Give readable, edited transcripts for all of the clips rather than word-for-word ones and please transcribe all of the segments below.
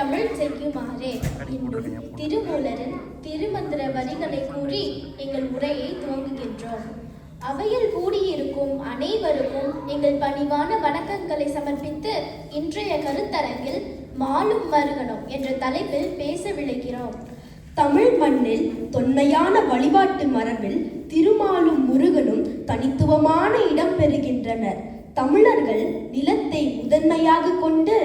தமிழ் செய்யுமாறே இன்னும் திருமூலரின் திருமந்திர வரிகளை கூறி எங்கள் உரையை துவங்குகின்றோம். அவையில் கூடியிருக்கும் அனைவருக்கும் எங்கள் பணிவான வணக்கங்களை சமர்ப்பித்து இன்றைய கருத்தரங்கில் மாலும் மருகனும் என்ற தலைப்பில் பேச விளைகிறோம். தமிழ் மண்ணில் தொன்மையான வழிபாட்டு மரபில் திருமாலும் முருகனும் தனித்துவமான இடம் பெறுகின்றனர். தமிழர்கள் நிலத்தை முதன்மையாக கொண்டு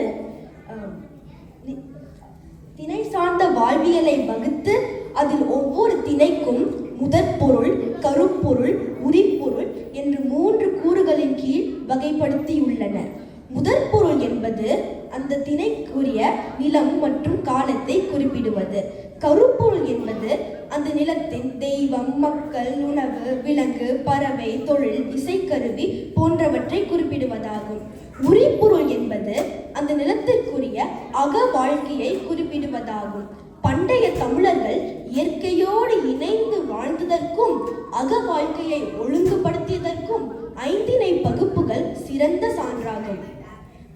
திணை சார்ந்த வாழ்வியலை வகுத்து அதில் ஒவ்வொரு திணைக்கும் முதற்பொருள், கருப்பொருள், உரிப்பொருள் என்று 3 கூறுகளின் கீழ் வகைப்படுத்தியுள்ளனர். முதற்பொருள் என்பது அந்த திணைக்குரிய நிலம் மற்றும் காலத்தை குறிப்பிடுவது. கருப்பொருள் என்பது அந்த நிலத்தின் தெய்வம், மக்கள், உணவு, விலங்கு, பறவை, தொழில், இசைக்கருவி போன்றவற்றை குறிப்பிடுவதாகும். உரிப்பொருள் என்பது அந்த நிலத்திற்குரிய அக வாழ்க்கையை குறிப்பிடுவதாகும். பண்டைய தமிழர்கள் இயற்கையோடு இணைந்து வாழ்ந்ததற்கும் அக வாழ்க்கையை ஒழுங்குபடுத்தியதற்கும் 5 பகுப்புகள் சிறந்த சான்றாகும்.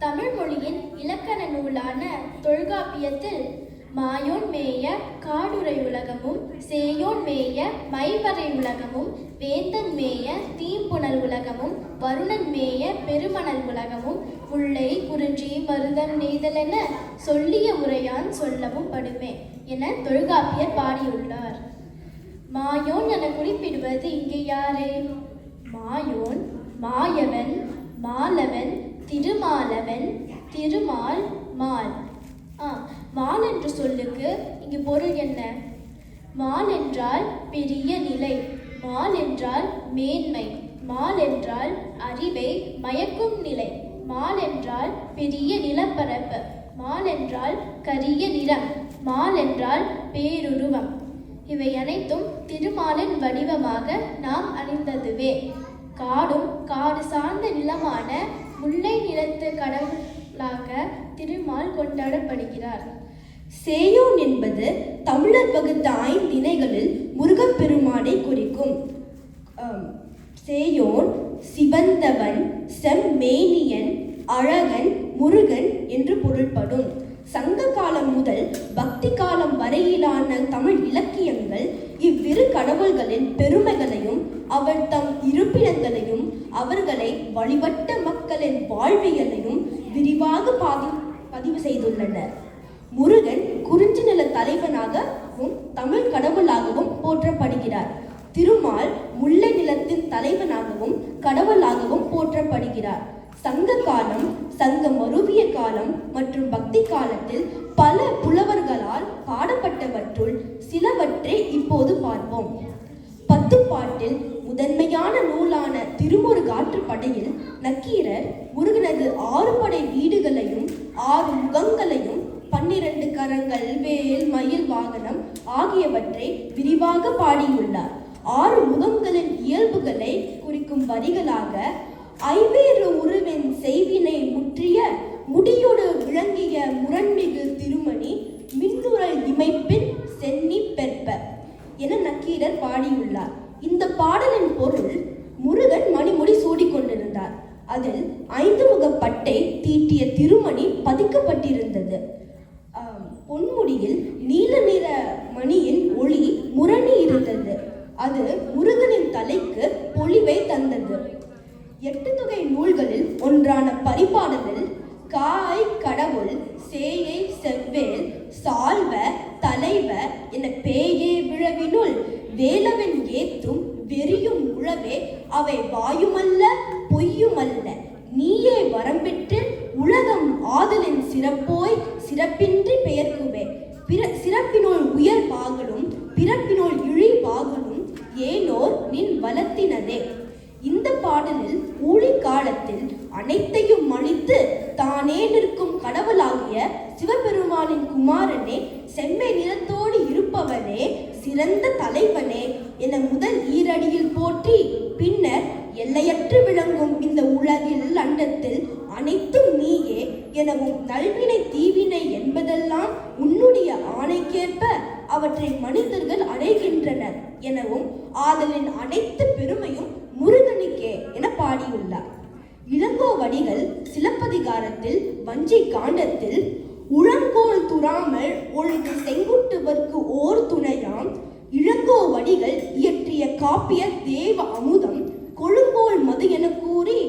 தமிழ் மொழியின் இலக்கண நூலான தொல்காப்பியத்தில் மாயோன் மேய காடுரை உலகமும், சேயோன் மேய மைவரை உலகமும், வேந்தன் மேய தீம்புணல் உலகமும், வருணன் மேய பெருமணல் உலகமும், முல்லை குறிஞ்சி மருதம் நெய்தல் என சொல்லிய உரையான் சொல்லவும் படுமே என தொல்காப்பியர் பாடியுள்ளார். மாயோன் என குறிப்பிடுவது இங்கே யாரு? மாயோன், மாயவன், மாலவன், திருமாலவன், திருமால், மால். மால் என்ற சொல்லுக்கு இங்கு பொருள் என்ன? மால் என்றால் பெரிய நிலை, மால் என்றால் மேன்மை, மால் என்றால் அறிவை மயக்கும் நிலை, மால் என்றால் பெரிய நிலப்பரப்பு, மால் என்றால் கரிய நிறம், மால் என்றால் பேருருவம். இவை அனைத்தும் திருமாலின் வடிவமாக நாம் அறிந்ததுவே. காடும் காடு சார்ந்த நிலமான முல்லை நிலத்து கடவுளாக திருமால் கொண்டாடப்படுகிறார். சேயோன் என்பது தமிழர் வகுத்த 5 திணைகளில் முருகப்பெருமானை குறிக்கும். சேயோன் சிவந்தவன், செம்மேனியன், அழகன், முருகன் என்று பொருள்படும். சங்க காலம் முதல் பக்தி காலம் வரையிலான தமிழ் இலக்கியங்கள் இவ்விரு கடவுள்களின் பெருமைகளையும் அவர் தம் இருப்பிடங்களையும் அவர்களை வழிபட்ட மக்களின் வாழ்வியலையும் விரிவாக பதிவு செய்துள்ளனர். முருகன் குறிஞ்சி நில தலைவனாகவும் தமிழ் கடவுளாகவும் போற்றப்படுகிறார். திருமால் முல்லை நிலத்தின் தலைவனாகவும் கடவுளாகவும் போற்றப்படுகிறார். சங்க காலம், சங்க மருவிய காலம் மற்றும் பக்தி காலத்தில் பல புலவர்களால் பாடப்பட்டவற்றுள் சிலவற்றை இப்போது பார்ப்போம். 10 பாட்டில் முதன்மையான நூலான திருமுருகாற்றுப்படையில் நக்கீரர் முருகனது 6 படை வீடுகளையும் 6 முகங்களையும் 12 கரங்கள், வேல், மயில் வாகனம் ஆகியவற்றை விரிவாக பாடியுள்ளார். 6 முகங்களின் இயல்புகளை குறிக்கும் வரிகளாக ஐவேறு உருவின் செய்வினை முற்றிய முடியோடு விளங்கிய முரண்மிகு திருமணி மின்னுரல் இமைப்பின் சென்னி பெற்ப என நக்கீரர் பாடியுள்ளார். இந்த பாடலின் பொருள், முருகன் மணிமுடி சூடிக்கொண்டிருந்தார். அதில் 5 முகப்பட்டை தீட்டிய திருமணி பதிக்கப்பட்டிருந்தது. பொன்முடியில் நீல நிற மணியின் ஒளி முரணி இருந்தது. அது முருகனின் தலைக்கு பொலிவை தந்தது. 8 தொகை நூல்களில் ஒன்றான பரிபாடலில் காய் கடவுள், சேயை செவ்வேல், சால்வ, தலைவ என பேயே விழவினுள் வேலவன் ஏத்தும் வெறியும் உழவே அவை வாயுமல்ல பொய்யுமல்ல, நீயே வரம்பெற்று உலகம் ஆதலின் சிறப்போய் சிறப்பின்றி பெயர்க்குவே, சிறப்பினுள் உயர் பாகலும் பிறப்பினுள் இழி பாகலும் ஏனோர் நின் வளத்தினதே. இந்த பாடலில் ஊழி காலத்தில் அனைத்தையும் அழித்து தானே நிற்கும் கடவுளாகிய சிவபெருமானின் குமாரனே, செம்மை நிறத்தோடு இருப்பவனே, சிறந்த தலைவனே என முதல் ஈரடியில் போற்றி, பின்னர் எல்லையற்று விளங்கும் இந்த உலகில் அண்டத்தில் அனைத்தும் நீயே எனவும் நல்வினை தீவினை என்பதெல்லாம் உன்னுடைய ஆணைக்கேற்ப அவற்றை மனிதர்கள் அடைகின்றனர் எனவும் ஆதலின் அனைத்து பெருமையும் முருகனுக்கே என பாடியுள்ளார். இளங்கோவடிகள் சிலப்பதிகாரத்தில் வஞ்சி காண்டத்தில் உளங்கோல் துறா இல்லாமல் ஒழுகு செங்குட்டுவர்க்கு ஓர் துணையாம் இளங்கோவடிகள் இயற்றிய காப்பிய தேவ அமுதம் கொழுங்கோல் மது என கூறி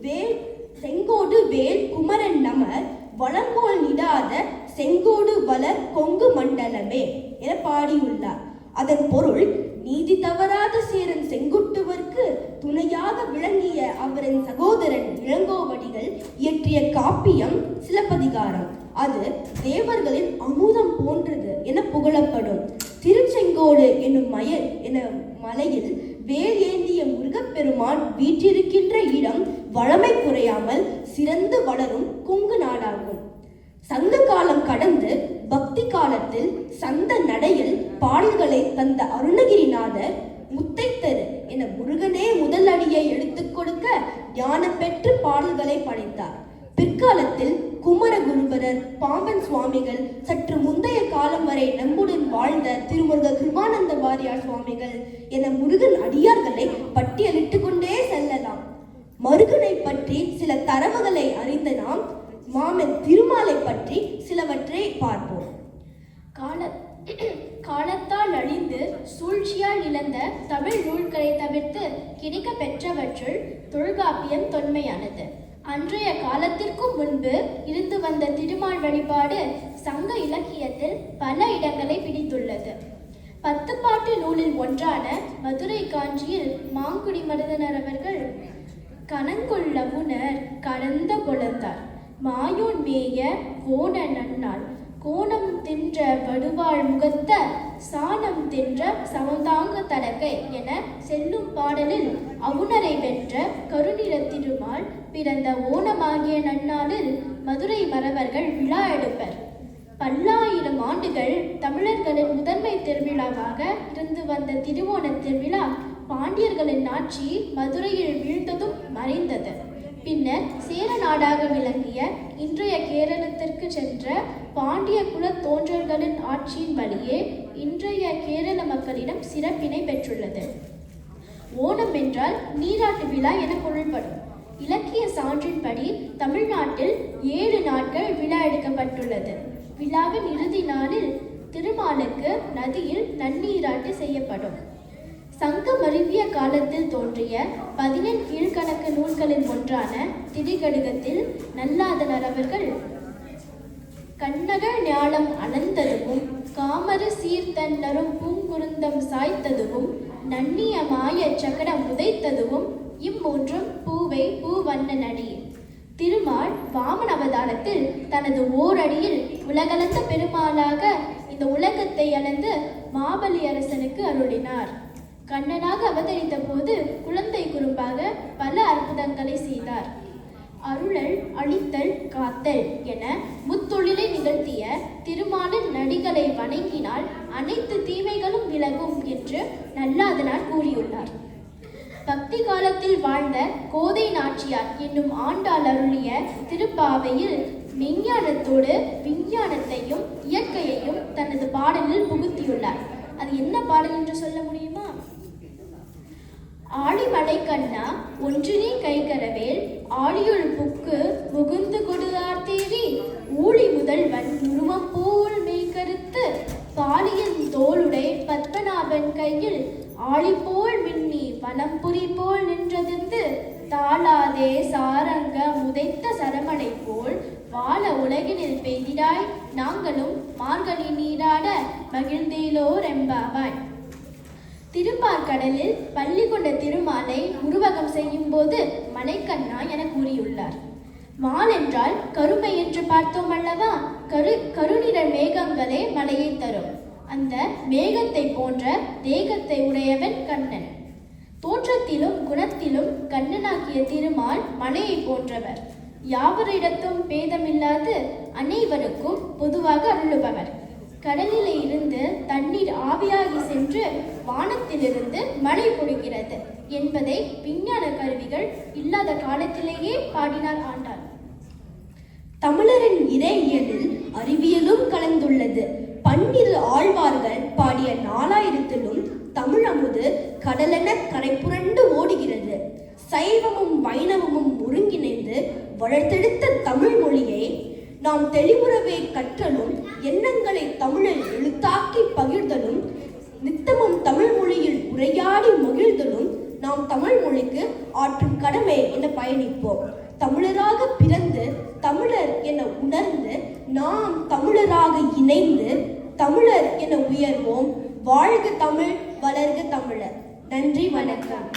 வேல் செங்கோடு வேல் குமரன் நமர் வளங்கோல் நிடாத செங்கோடு வளர் கொங்கு மண்டலமே என பாடியுள்ளார். அதன் பொருள், நீதி தவறாத சேரன் செங்குட்டுவர்க்கு துணையாக விளங்கிய அவரின் சகோதரன் இளங்கோவடிகள் இயற்றிய காப்பியம் சிலப்பதிகாரம். அது தேவர்களின் அமுதம் போன்றது என புகழப்படும். திருச்செங்கோடு என்னும் மலையில் வேல் ஏந்திய முருகப்பெருமான் வீற்றிருக்கின்ற இடம் வளமை குறையாமல் சிறந்து வளரும் கொங்கு நாடாகும். சங்க காலம் கடந்து பக்தி காலத்தில் சந்த நடையில் பாடல்களை தந்த அருணகிரிநாதர் முத்தைத்தரு என முருகனே முதல் அடியை எடுத்துக் கொடுக்க ஞானம் பெற்று பாடல்களை படைத்தார். பிற்காலத்தில் குமரகுருபரர், பாம்பன் சுவாமிகள், சற்று முந்தைய காலம் வரை நம்முடன் வாழ்ந்த திருமுருக கிருபானந்த வாரியார் சுவாமிகள் என முருகன் அடியார்களை பட்டியலிட்டு கொண்டே செல்லலாம். மருகனை பற்றி சில தரவுகளை அறிந்த நாம் மாமன் திருமாலை பற்றி சிலவற்றை பார்ப்போம். காலத்தால் அழிந்து சூழ்ச்சியால் இழந்த தமிழ் நூல்களை தவிர்த்து கிடைக்க பெற்றவற்றுள் தொல்காப்பியம் தொன்மையானது. அன்றைய காலத்திற்கும் முன்பு இருந்து வந்த திருமால் வழிபாடு சங்க இலக்கியத்தில் பல இடங்களை பிடித்துள்ளது. 10 பாட்டு நூலில் ஒன்றான மதுரை காஞ்சியில் மாங்குடி மருதனர் அவர்கள் கணங்கொள்ளவுணர் கடந்த கொளந்தார் மாயோன் மேய கோண நன்னாள் கோணம் தின்ற வடுவாள் முகத்த சாணம் தின்ற சமந்தாங்க தடக்கை என செல்லும் பாடலில் அவுணரை வென்ற கருநிற திருமால் பிறந்த ஓணமாகிய நன்னாளில் மதுரை மறவர்கள் விழா எடுப்பர். பல்லாயிரம் ஆண்டுகள் தமிழர்களின் முதன்மை திருவிழாவாக இருந்து வந்த திருவோண திருவிழா பாண்டியர்களின் ஆட்சி மதுரையில் வீழ்ந்ததும் மறைந்தது. பின்னர் சேர நாடாக விளங்கிய இன்றைய கேரளத்திற்கு சென்ற பாண்டிய குல தோன்றல்களின் ஆட்சியின் வழியே இன்றைய கேரள மக்களிடம் சிறப்பினை பெற்றுள்ளது. ஓணம் என்றால் நீராட்டு விழா என பொருள்படும். இலக்கிய சான்றின்படி தமிழ்நாட்டில் 7 நாட்கள் விழா எடுக்கப்பட்டுள்ளது. விழாவின் இறுதி நாளில் திருமாலுக்கு நதியில் நன்னீராட்டு செய்யப்படும். சங்கம் அறிவிய காலத்தில் தோன்றிய 17 கீழ்கணக்கு நூல்களின் ஒன்றான திரிகடுகத்தில் நல்லாதனர் அவர்கள் கண்ணகர் ஞாலம் அளந்ததுவும் காமரு சீர்தன்னரும் பூங்குருந்தம் சாய்த்ததுவும் நன்னிய மாய சக்கரம் உதைத்ததுவும் இம்மூன்றும் பூவை பூவண்ண நடி. திருமால் வாமன அவதாரத்தில் தனது ஓரடியில் உலகளந்த பெருமாளாக இந்த உலகத்தை அளந்து மாபலி அரசனுக்கு அருளினார். கண்ணனாக அவதரித்த போது குழந்தை குறும்பாக பல அற்புதங்களை செய்தார். அருளல், அழித்தல், காத்தல் என முத்தொழிலை நிகழ்த்திய திருமாலின் நடிகளை வணங்கினால் அனைத்து தீமைகளும் விலகும் என்று நல்லாதனார் கூறியுள்ளார். பக்தி காலத்தில் வாழ்ந்த கோதை நாச்சியார் என்னும் ஆண்டாள் அருளிய திருப்பாவையில் மெஞ்ஞானத்தோடு விஞ்ஞானத்தையும் இயற்கையையும் தனது பாடலில் புகுத்தியுள்ளார். அது என்ன பாடல் என்று சொல்ல முடியுமா? ஆழிமலை கண்ணா ஒன்றினை கைகரவேல் ஆழியுள் புக்கு முகுந்து கொடுதார் தேவி ஊழி முதல்வன் உருவம் போல் மெய்கருத்து பாலியன் தோளுடை பத்மநாபன் கையில் ஆழி போல் மின்னி வனம்புரி போல் நின்றதிர்ந்து தாளாதே சாரங்க முதைத்த சரமடை போல் வாழ உலகினில் பெய்திடாய் நாங்களும் மார்கழி நீராட மகிழ்ந்தேலோர் எம்பாவாய். திருப்பார்கடலில் பள்ளி கொண்ட திருமாலை உருவகம் செய்யும் போது மலைக்கண்ணா என கூறியுள்ளார். மால் என்றால் கருமை என்று பார்த்தோம் அல்லவா? கருநிற மேகங்களே மலையை தரும். அந்த மேகத்தை போன்ற தேகத்தை உடையவன் கண்ணன். தோற்றத்திலும் குணத்திலும் கண்ணனாகிய திருமால் மலையை போன்றவர். யாவரிடத்தும் பேதமில்லாது அனைவருக்கும் பொதுவாக அருளுபவர். கடலிலே இருந்து தண்ணீர் ஆவியாகி சென்று வானத்திலிருந்து மழை பொழிகிறது என்பதை விஞ்ஞான கருவிகள் இல்லாத காலத்திலேயே பாடினார் ஆண்டாள். தமிழரின் இறையியலில் அறிவியலும் கலந்துள்ளது. 12 ஆழ்வார்கள் பாடிய 4000த்திலும் தமிழமுது கடலென கரைபுரண்டு ஓடுகிறது. சைவமும் வைணவமும் ஒருங்கிணைந்து வளர்த்தெடுத்த தமிழ் மொழியை நாம் தெளிவுறவே கற்றலும் எண்ணங்களை நாம் தமிழ் மொழிக்கு ஆற்றும் கடமை என பயணிப்போம். தமிழராக பிறந்து தமிழர் என உணர்ந்து நாம் தமிழராக இணைந்து தமிழர் என உயர்வோம். வாழ்க தமிழ், வளர்க தமிழர். நன்றி, வணக்கம்.